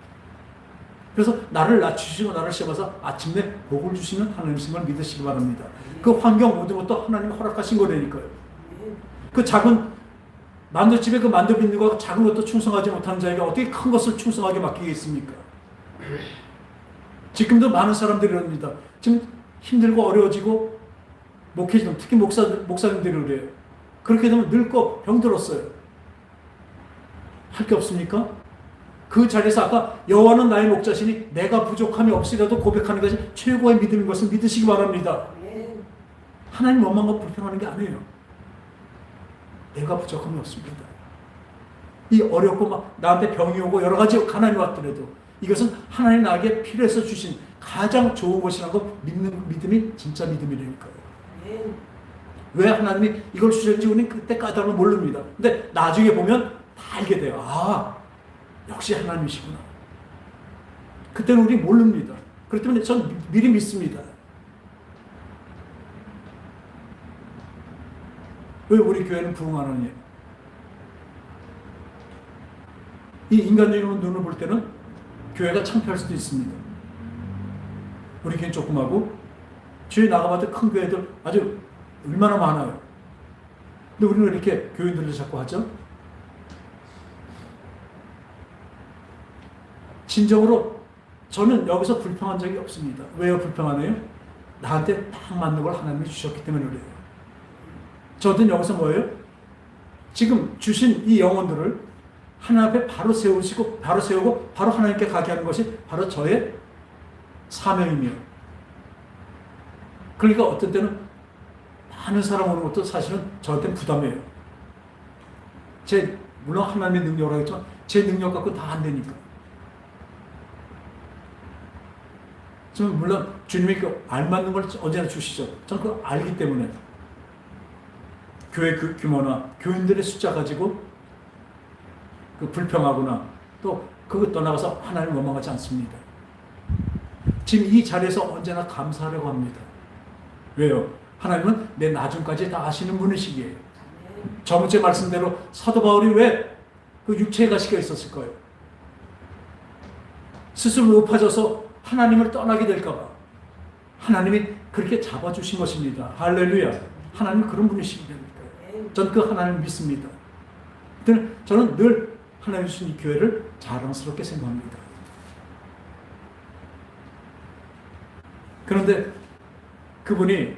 그래서 나를 낮추시고 나를 세워서 아침에 복을 주시는 하나님이심을 믿으시기 바랍니다. 그 환경 모든 것도 하나님이 허락하신 거라니까요. 그 작은 만두집에 그 만두 빚는 거 작은 것도 충성하지 못하는 자에게 어떻게 큰 것을 충성하게 맡기겠습니까? 지금도 많은 사람들이 이럽니다. 지금 힘들고 어려워지고 목회자 특히 목사님들이 그래요. 그렇게 되면 늙고 병들었어요. 할 게 없습니까? 그 자리에서 아까 여호와는 나의 목자시니 내가 부족함이 없으리라도 고백하는 것이 최고의 믿음인 것을 믿으시기 바랍니다. 하나님 원망과 불평하는 게 아니에요. 내가 부족함이 없습니다. 이 어렵고 막 나한테 병이 오고 여러 가지 가난이 왔더라도 이것은 하나님 나에게 필요해서 주신 가장 좋은 것이라는 거 믿는 믿음이 진짜 믿음이라니까요. 왜 하나님이 이걸 주셨는지 우리는 그때 까닭을 모릅니다. 근데 나중에 보면 다 알게 돼요. 역시 하나님이시구나. 그때는 우리 모릅니다. 그렇기 때문에 전 미리 믿습니다. 왜 우리 교회는 부흥하느냐? 이 인간적인 눈을 볼 때는 교회가 창피할 수도 있습니다. 우리 교회는 조그마고 주위에 나가봐도 큰 교회들 아주 얼마나 많아요. 근데 우리는 왜 이렇게 교인들을 자꾸 하죠? 진정으로 저는 여기서 불평한 적이 없습니다. 왜요 불평하네요? 나한테 딱 맞는 걸 하나님이 주셨기 때문에 그래요. 저는 여기서 뭐예요? 지금 주신 이 영혼들을 하나님 앞에 바로 세우고 바로 하나님께 가게 하는 것이 바로 저의 사명이며, 그러니까 어떤 때는 많은 사람 오는 것도 사실은 저한테는 부담이에요. 물론 하나님의 능력으로 하겠지만 제 능력 갖고 다 안 되니까. 저는 물론 주님이 그 알맞는 걸 언제나 주시죠. 저는 그걸 알기 때문에 교회 규모나 교인들의 숫자 가지고 그 불평하거나 또 그것 떠나가서 하나님을 원망하지 않습니다. 지금 이 자리에서 언제나 감사하려고 합니다. 왜요? 하나님은 내 나중까지 다 아시는 분이시기에. 저번주에 말씀대로 사도 바울이 왜 그 육체에 가시게 있었을 거예요? 스스로 높아져서 하나님을 떠나게 될까봐. 하나님이 그렇게 잡아주신 것입니다. 할렐루야. 하나님은 그런 분이시기 때문에 저는 그 하나님을 믿습니다. 저는 늘 하나님 주신 이 교회를 자랑스럽게 생각합니다. 그런데 그분이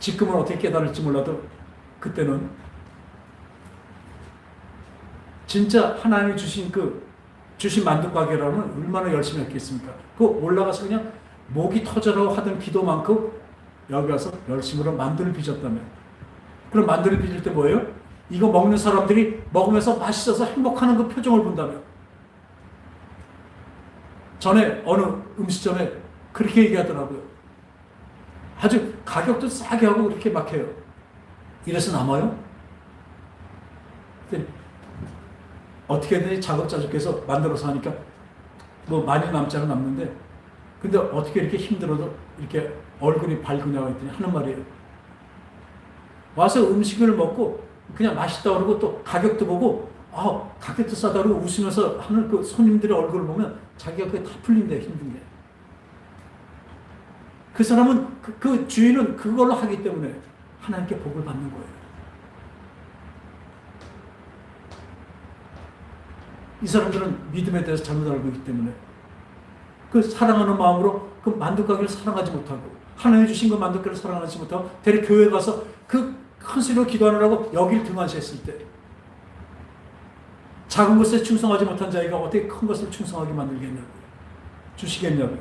지금은 어떻게 깨달을지 몰라도 그때는 진짜 하나님이 주신 만두가게라면 얼마나 열심히 했겠습니까? 그 올라가서 그냥 목이 터져라고 하던 기도만큼 여기 와서 열심으로 만두를 빚었다면, 그럼 만두를 빚을 때 뭐예요? 이거 먹는 사람들이 먹으면서 맛있어서 행복하는 그 표정을 본다면. 전에 어느 음식점에 그렇게 얘기하더라고요. 아주 가격도 싸게 하고 그렇게 막 해요. 이래서 남아요? 어떻게든 자급자족해서 만들어서 하니까 뭐 많이 남자는 남는데, 근데 어떻게 이렇게 힘들어도 이렇게 얼굴이 밝으냐고 했더니 하는 말이에요. 와서 음식을 먹고 그냥 맛있다 그러고 또 가격도 보고 가격도 싸다 그러고 웃으면서 하는 그 손님들의 얼굴을 보면 자기가 그게 다 풀린대, 힘든 게. 그 사람은 그 주인은 그걸로 하기 때문에 하나님께 복을 받는 거예요. 이 사람들은 믿음에 대해서 잘못 알고 있기 때문에 그 사랑하는 마음으로 그 만두가게를 사랑하지 못하고 하나님 주신 그 만두가게를 사랑하지 못하고 대리 교회에 가서 그 큰 소리로 기도하느라고 여길 등한시했을 때 작은 것에 충성하지 못한 자기가 어떻게 큰 것을 충성하게 만들겠냐고요. 주시겠냐고요.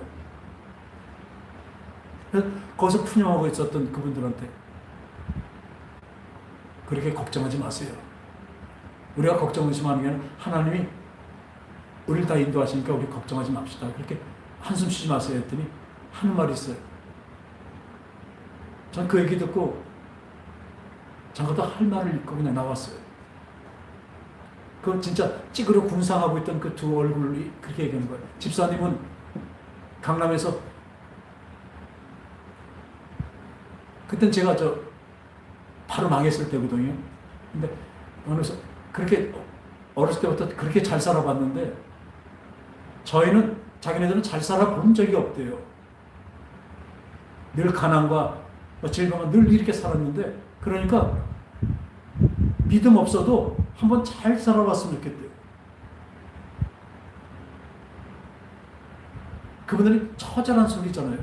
거기서 푸념하고 있었던 그분들한테 그렇게 걱정하지 마세요. 우리가 걱정하지만 하는 게 아니라 하나님이 우리를 다 인도하시니까 우리 걱정하지 맙시다. 그렇게 한숨 쉬지 마세요 했더니 하는 말이 있어요. 전 그 얘기 듣고 잠깐 할 말을 읽고 그냥 나왔어요. 그 진짜 찌그러 군상하고 있던 그 두 얼굴이 그렇게 얘기하는 거예요. 집사님은 강남에서, 그땐 제가 바로 망했을 때거든요. 근데 어느서 그렇게 어렸을 때부터 그렇게 잘 살아봤는데 자기네들은 잘 살아본 적이 없대요. 늘 가난과 질병과 늘 이렇게 살았는데, 그러니까 믿음 없어도 한번 잘 살아봤으면 좋겠대요. 그분들이 처절한 소리 있잖아요.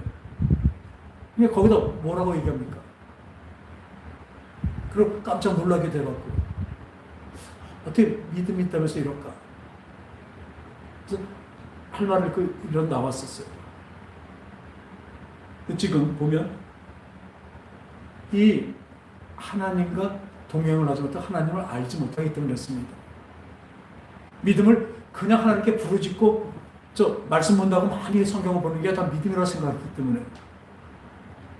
근데 거기다 뭐라고 얘기합니까? 그리고 깜짝 놀라게 돼갖고 어떻게 믿음이 있다면서 이럴까? 그래서 할 말을 이런 나왔었어요. 지금 보면 이 하나님과 동행을 하지 못하고 하나님을 알지 못하기 때문에 그렇습니다. 믿음을 그냥 하나님께 부르짖고 말씀 본다고 많이 성경을 보는 게 다 믿음이라고 생각했기 때문에,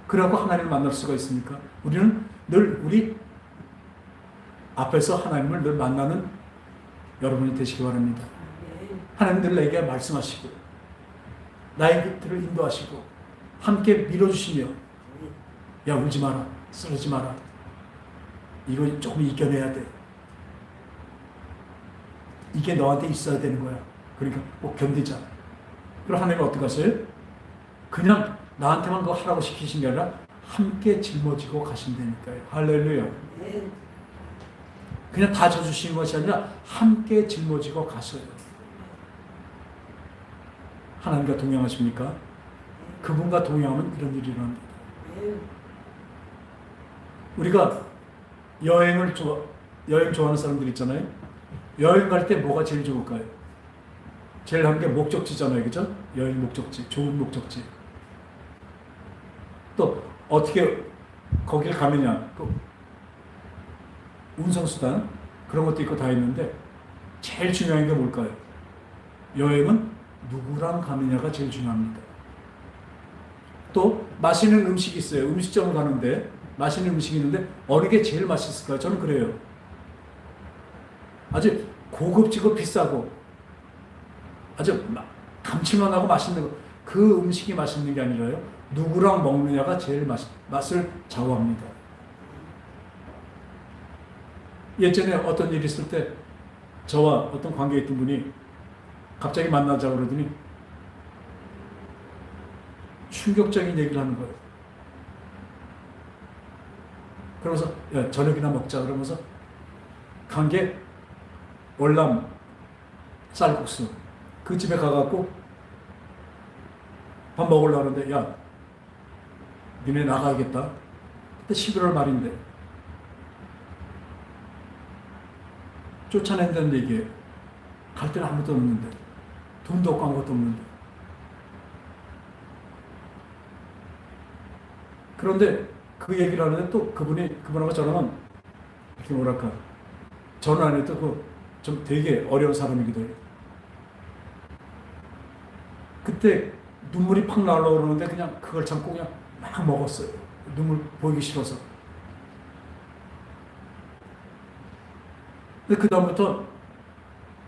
그래갖고 하나님을 만날 수가 있으니까 우리는 늘 우리 앞에서 하나님을 늘 만나는 여러분이 되시기 바랍니다. 하나님 늘 내게 말씀하시고 나의 곁을 인도하시고 함께 밀어주시며, 야 울지 마라, 쓰러지 마라, 이거 조금 이겨내야 돼, 이게 너한테 있어야 되는 거야, 그러니까 꼭 견디자. 그럼 하나님은 어떻게 하세요? 그냥 나한테만 그거 하라고 시키신 게 아니라 함께 짊어지고 가신다니까요. 할렐루야. 그냥 다 져주시는 것이 아니라 함께 짊어지고 가셔요. 하나님과 동행하십니까? 그분과 동행하면 이런 일이 일어납니다. 우리가 여행 좋아하는 사람들 있잖아요. 여행 갈 때 뭐가 제일 좋을까요? 제일 한 게 목적지잖아요. 그죠? 여행 목적지, 좋은 목적지. 또 어떻게 거길 가느냐, 그 운송수단 그런 것도 있고 다 있는데 제일 중요한 게 뭘까요? 여행은 누구랑 가느냐가 제일 중요합니다. 또 맛있는 음식이 있어요. 음식점을 가는데 맛있는 음식이 있는데 어느 게 제일 맛있을까요? 저는 그래요. 아주 고급지고 비싸고 아주 감칠맛나고 맛있는 거, 그 음식이 맛있는 게 아니라요. 누구랑 먹느냐가 제일 맛을 좌우합니다. 예전에 어떤 일이 있을 때 저와 어떤 관계에 있던 분이 갑자기 만나자 그러더니 충격적인 얘기를 하는 거예요. 그러면서 야, 저녁이나 먹자 그러면서 간 게 월남 쌀국수. 그 집에 가갖고 밥 먹으려고 하는데 야 니네 나가야겠다. 그때 11월 말인데 쫓아낸다는 얘기예요. 갈 때는 아무것도 없는데 돈도 없고 아무것도 없는데 그런데 그 얘기를 하는데 또 그분하고 저랑은 이렇게 뭐랄까 전화 안 해도 좀 되게 어려운 사람이기도 해요. 그때 눈물이 팍 나오려고 그러는데 그냥 그걸 참고 그냥 막 먹었어요. 눈물 보이기 싫어서. 근데 그 다음부터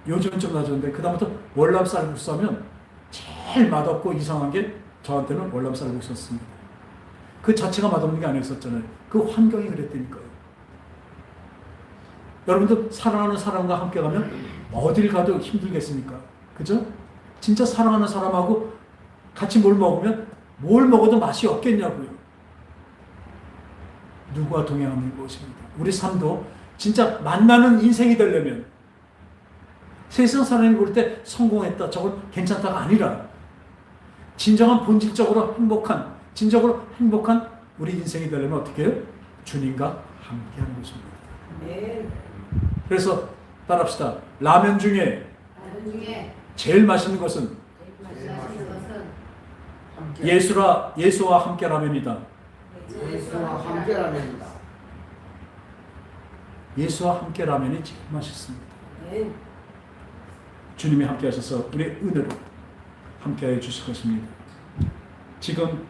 요즘은 좀 나아졌는데 그 다음부터 월남 쌀국수 하면 제일 맛없고 이상한 게 저한테는 월남 쌀국수였습니다. 그 자체가 맛없는 게 아니었었잖아요. 그 환경이 그랬다니까요. 여러분도 사랑하는 사람과 함께 가면 어딜 가도 힘들겠습니까? 그죠? 진짜 사랑하는 사람하고 같이 뭘 먹으면 뭘 먹어도 맛이 없겠냐고요. 누구와 동행하는 것입니다. 우리 삶도 진짜 만나는 인생이 되려면 세상 사람이 볼 때 성공했다, 저건 괜찮다가 아니라 진정한 본질적으로 진정으로 행복한 우리 인생이 되려면 어떻게 해요? 주님과 함께하는 것입니다. 네. 그래서 따라합시다. 라면 중에 제일 맛있는 것은 예수와 함께 라면이다. 예수와 함께 라면이다. 예수와 함께 라면이 제일 맛있습니다. 주님이 함께 하셔서 우리의 은혜로 함께 해 주실 것입니다. 지금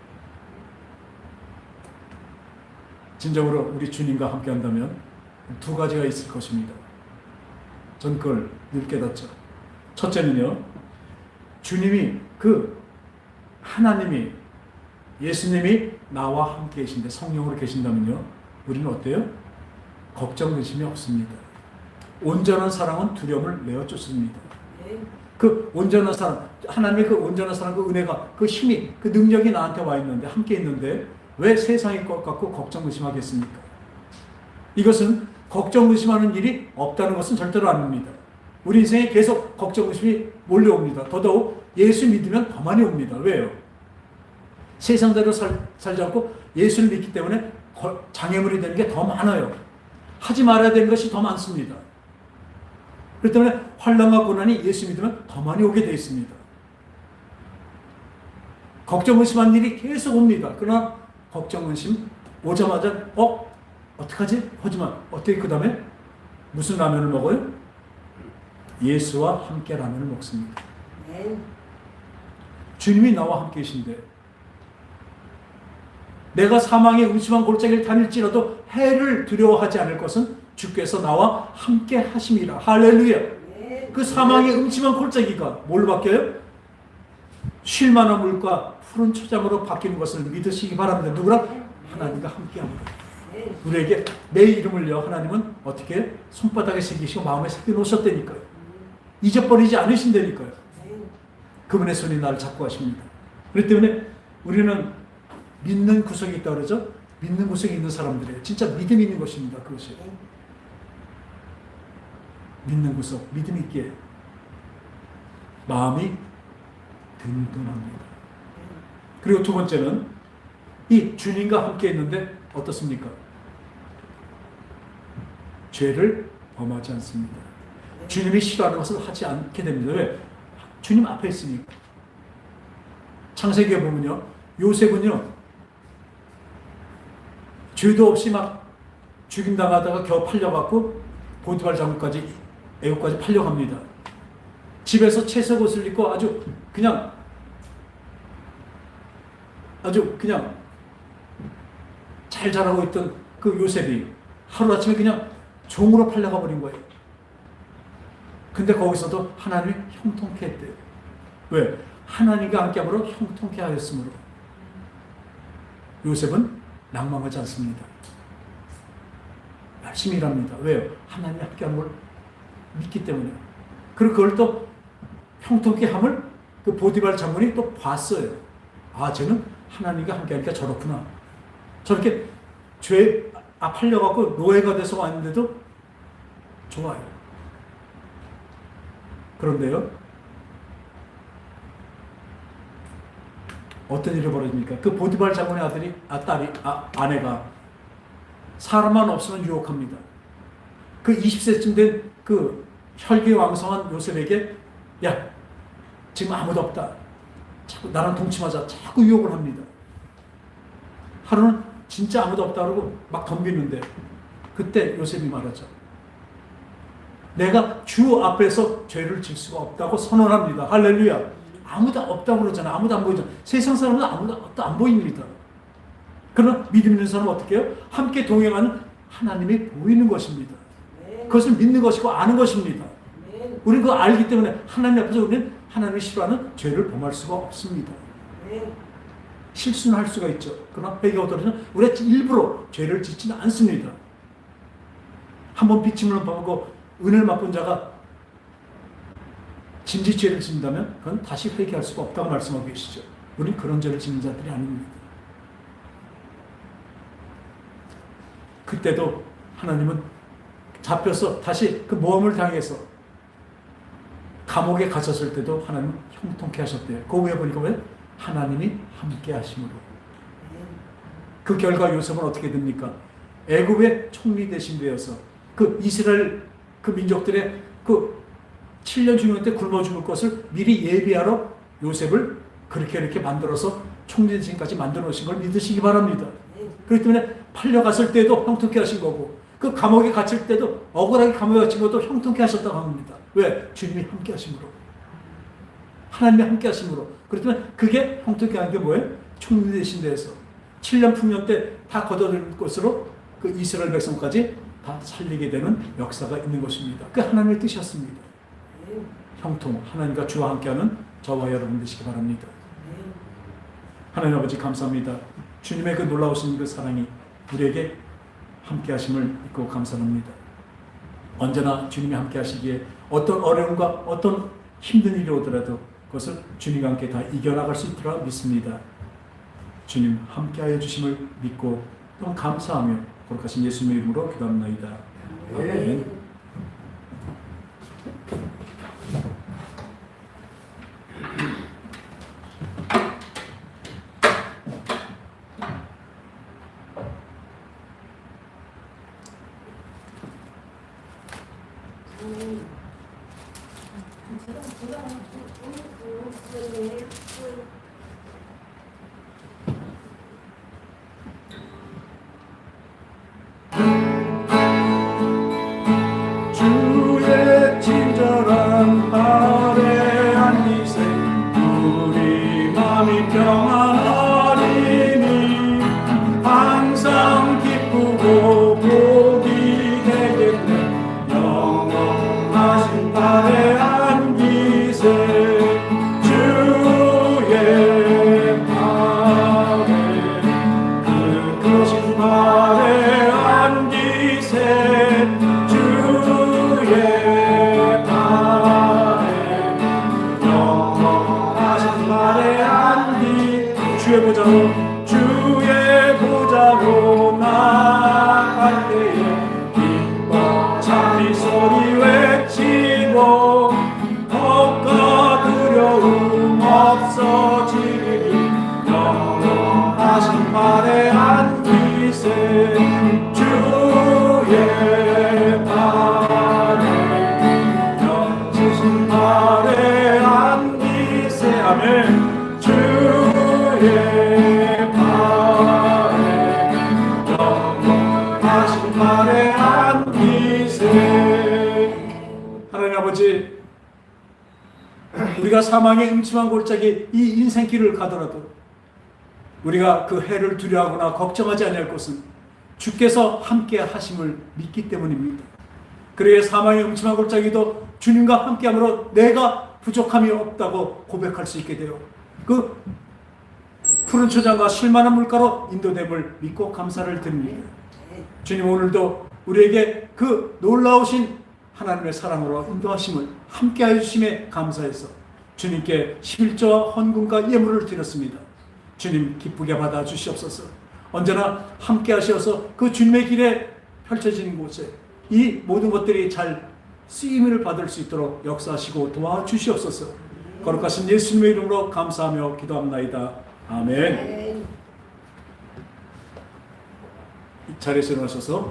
진정으로 우리 주님과 함께 한다면 두 가지가 있을 것입니다. 전 그걸 늘 깨닫죠. 첫째는요, 주님이 하나님이 예수님이 나와 함께 계신데 성령으로 계신다면요, 우리는 어때요? 걱정 근심이 없습니다. 온전한 사랑은 두려움을 내어 쫓습니다. 그 온전한 사랑, 하나님의 그 온전한 사랑, 그 은혜가, 그 힘이, 그 능력이 나한테 와 있는데, 함께 있는데 왜 세상일 것 같고 걱정 근심하겠습니까? 이것은 걱정 의심하는 일이 없다는 것은 절대로 아닙니다. 우리 인생에 계속 걱정 의심이 몰려옵니다. 더더욱 예수 믿으면 더 많이 옵니다. 왜요? 세상대로 살지 않고 예수를 믿기 때문에 장애물이 되는 게 더 많아요. 하지 말아야 되는 것이 더 많습니다. 그렇기 때문에 환난과 고난이 예수 믿으면 더 많이 오게 되어 있습니다. 걱정 의심하는 일이 계속 옵니다. 그러나 걱정 의심 오자마자 어떡하지? 하지만 어떻게 그 다음에 무슨 라면을 먹어요? 예수와 함께 라면을 먹습니다. 주님이 나와 함께 계신데 내가 사망의 음침한 골짜기를 다닐지라도 해를 두려워하지 않을 것은 주께서 나와 함께 하심이라. 할렐루야. 그 사망의 음침한 골짜기가 뭘로 바뀌어요? 쉴만한 물과 푸른 초장으로 바뀌는 것을 믿으시기 바랍니다. 누구랑? 하나님과 함께합니다. 우리에게 내 이름을요, 하나님은 어떻게 손바닥에 새기시고 마음에 새겨 놓으셨다니까요. 잊어버리지 않으신다니까요. 그분의 손이 나를 잡고 하십니다. 그렇기 때문에 우리는 믿는 구석이 있다고 그러죠. 믿는 구석이 있는 사람들이에요. 진짜 믿음이 있는 것입니다. 그것이 믿는 구석, 믿음이 있기에 마음이 든든합니다. 그리고 두 번째는 이 주님과 함께 있는데 어떻습니까? 죄를 범하지 않습니다. 주님이 싫어하는 것을 하지 않게 됩니다. 왜? 주님 앞에 있으니까. 창세기에 보면요, 요셉은요, 죄도 없이 막 죽임당하다가 겨우 팔려갖고 보디발 장군까지, 애국까지 팔려갑니다. 집에서 채색 옷을 입고 아주 그냥 잘 자라고 있던 그 요셉이 하루아침에 그냥 종으로 팔려가 버린 거예요. 근데 거기서도 하나님이 형통케 했대요. 왜? 하나님과 함께함으로 형통케 하였으므로. 요셉은 낭망하지 않습니다. 열심히 일합니다. 왜요? 하나님이 함께함을 믿기 때문에. 그리고 그걸 또 형통케 함을 그 보디발 장군이 또 봤어요. 아, 쟤는 하나님과 함께하니까 저렇구나. 저렇게 죄에 팔려갖고 노예가 돼서 왔는데도 좋아요. 그런데요, 어떤 일이 벌어집니까? 그 보디발 장군의 아내가 사람만 없으면 유혹합니다. 그 20세쯤 된 그 혈기왕성한 요셉에게, 야, 지금 아무도 없다. 자꾸 나랑 동침하자. 자꾸 유혹을 합니다. 하루는 진짜 아무도 없다 그러고 막 덤비는데, 그때 요셉이 말하죠. 내가 주 앞에서 죄를 질 수가 없다고 선언합니다. 할렐루야. 아무도 없다고 그러잖아. 아무도 안 보이잖아. 세상 사람은 아무도 안 보입니다. 그러나 믿음 있는 사람은 어떻게 해요? 함께 동행하는 하나님이 보이는 것입니다. 그것을 믿는 것이고 아는 것입니다. 우리는 그거 알기 때문에 하나님 앞에서 우리는 하나님이 싫어하는 죄를 범할 수가 없습니다. 실수는 할 수가 있죠. 그러나 회개가 떨어지면 우리가 일부러 죄를 짓지는 않습니다. 한번 빚짐을 받고 은혜를 맛본 자가 진지죄를 짓는다면 그건 다시 회개할 수가 없다고 말씀하고 계시죠. 우리는 그런 죄를 짓는 자들이 아닙니다. 그때도 하나님은 잡혀서 다시 그 모험을 당해서 감옥에 갇혔을 때도 하나님은 형통케 하셨대요. 그 위에 보니까 왜? 하나님이 함께 하심으로. 그 결과 요셉은 어떻게 됩니까? 애굽의 총리 대신 되어서 그 이스라엘 그 민족들의 그 7년 중년 때 굶어 죽을 것을 미리 예비하러 요셉을 그렇게 만들어서 총리 대신까지 만들어 놓으신 걸 믿으시기 바랍니다. 그렇기 때문에 팔려갔을 때도 형통케 하신 거고, 그 감옥에 갇힐 때도 억울하게 감옥에 갇힌 것도 형통케 하셨다고 합니다. 왜? 주님이 함께 하심으로. 하나님이 함께 하심으로. 그렇다면 그게 형통케 하는 게 뭐예요? 총리 대신 데에서 7년 풍년 때 다 걷어들일 것으로 그 이스라엘 백성까지 다 살리게 되는 역사가 있는 것입니다. 그 하나님의 뜻이었습니다. 형통, 하나님과 주와 함께하는 저와 여러분 되시기 바랍니다. 하나님 아버지 감사합니다. 주님의 그 놀라우신 그 사랑이 우리에게 함께 하심을 믿고 감사합니다. 언제나 주님이 함께 하시기에 어떤 어려움과 어떤 힘든 일이 오더라도 그것을 주님과 함께 다 이겨나갈 수 있도록 믿습니다. 주님 함께하여 주심을 믿고 또 감사하며 거룩하신 예수님의 이름으로 기도합니다. 아멘. 주의 친절한 발에 안기세 우리 마음이 평안하리니 항상 기쁘고 복이 되겠네 영원하신 발에 안기세 주의 발에 그 크신 발에 안기세 주의 발에 영원하신 발에 안기 주의 보좌로 나갈 때에 기뻐 찬미 소리 외치고 겁과 두려움 없어 우리가 사망의 음침한 골짜기 이 인생길을 가더라도 우리가 그 해를 두려워하거나 걱정하지 아니할 것은 주께서 함께 하심을 믿기 때문입니다. 그래야 사망의 음침한 골짜기도 주님과 함께함으로 내가 부족함이 없다고 고백할 수 있게 돼요. 그 푸른 초장과 쉴만한 물가로 인도됨을 믿고 감사를 드립니다. 주님, 오늘도 우리에게 그 놀라우신 하나님의 사랑으로 인도하심을 함께하여 주심에 감사해서 주님께 11조와 헌금과 예물을 드렸습니다. 주님, 기쁘게 받아 주시옵소서. 언제나 함께 하셔서 그 주님의 길에 펼쳐지는 곳에 이 모든 것들이 잘 쓰임을 받을 수 있도록 역사하시고 도와주시옵소서. 거룩하신 예수님의 이름으로 감사하며 기도합나이다. 아멘. 이 자리에서 일어나셔서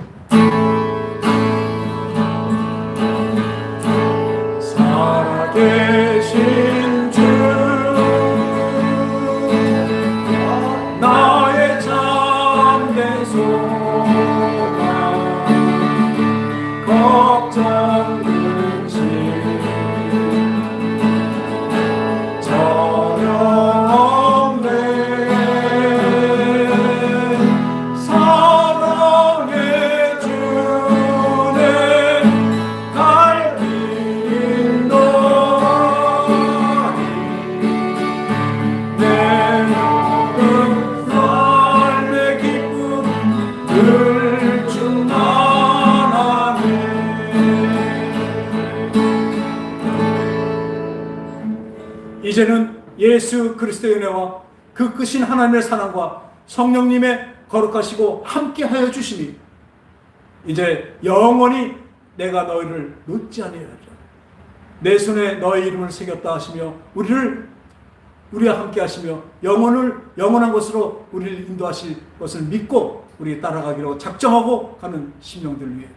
살아계신 주 나의 참된 소망 걱정 근심 전혀 없네 사랑의 주는 갈 길 너니 내 모든 삶의 기쁨 늘 충만하네. 이제는 예수 그리스도의 은혜와 그 크신 하나님의 사랑과 성령님의 거룩하시고 함께하여 주시니 이제 영원히 내가 너희를 놓지 아니하리라. 내 손에 너희 이름을 새겼다 하시며 우리와 함께 하시며 영원한 것으로 우리를 인도하실 것을 믿고 우리 따라가기로 작정하고 가는 심령들 위해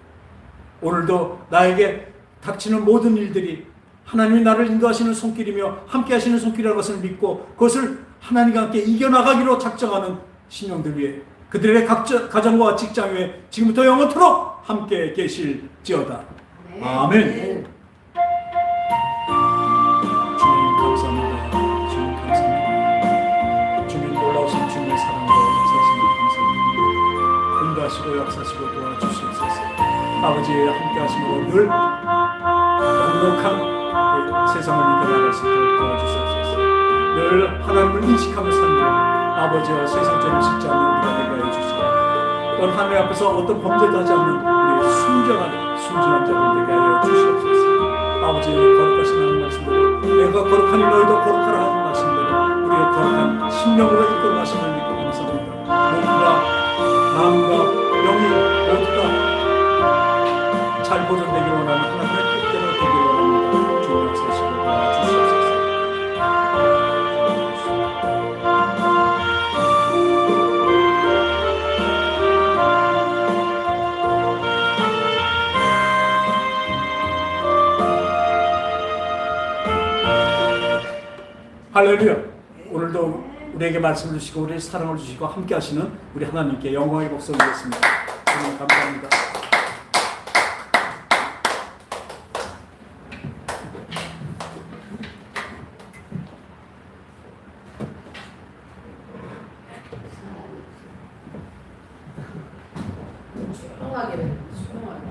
오늘도 나에게 닥치는 모든 일들이 하나님이 나를 인도하시는 손길이며 함께 하시는 손길이라는 것을 믿고 그것을 하나님과 함께 이겨나가기로 작정하는 심령들 위해 그들의 가정과 직장 위에 지금부터 영원토록 함께 계실지어다. 아멘. 주님 감사합니다. 주님 감사합니다. 주님 놀라우신 주님의 사랑과 역사하심을 감사드립니다. 인도하시고 역사하시고 도와주시옵소서. 아버지의 함께 하심으로 늘 넉넉한 세상을 이겨나갈 수 있도록 도와주시옵소서. 늘 하나님을 인식하며 살며 아버지와 세상적인 짓지 않는 우리가 되게 하여 주시고 또한 하나님 앞에서 어떤 범죄도 하지 않는 우리 순전한 자들 되게 하여 주시옵소서. 아버지의 거룩하신 하나님 말씀대로 내가 거룩하니 너희도 거룩하라 하는 말씀대로 우리의 거룩한 심령으로 이끌어 가심을 믿고 감사합니다. 몸과 마음과 영이 모두가 잘 보존되기를 원하는 하나님의 뜻대로 되기를 원합니다. 주님 역사하시고 도와주시옵소서. 할렐루야. 오늘도 우리에게 말씀을 주시고 우리의 사랑을 주시고 함께 하시는 우리 하나님께 영광의 복을 드리겠습니다. 주님 감사합니다. 수용하게 수용하게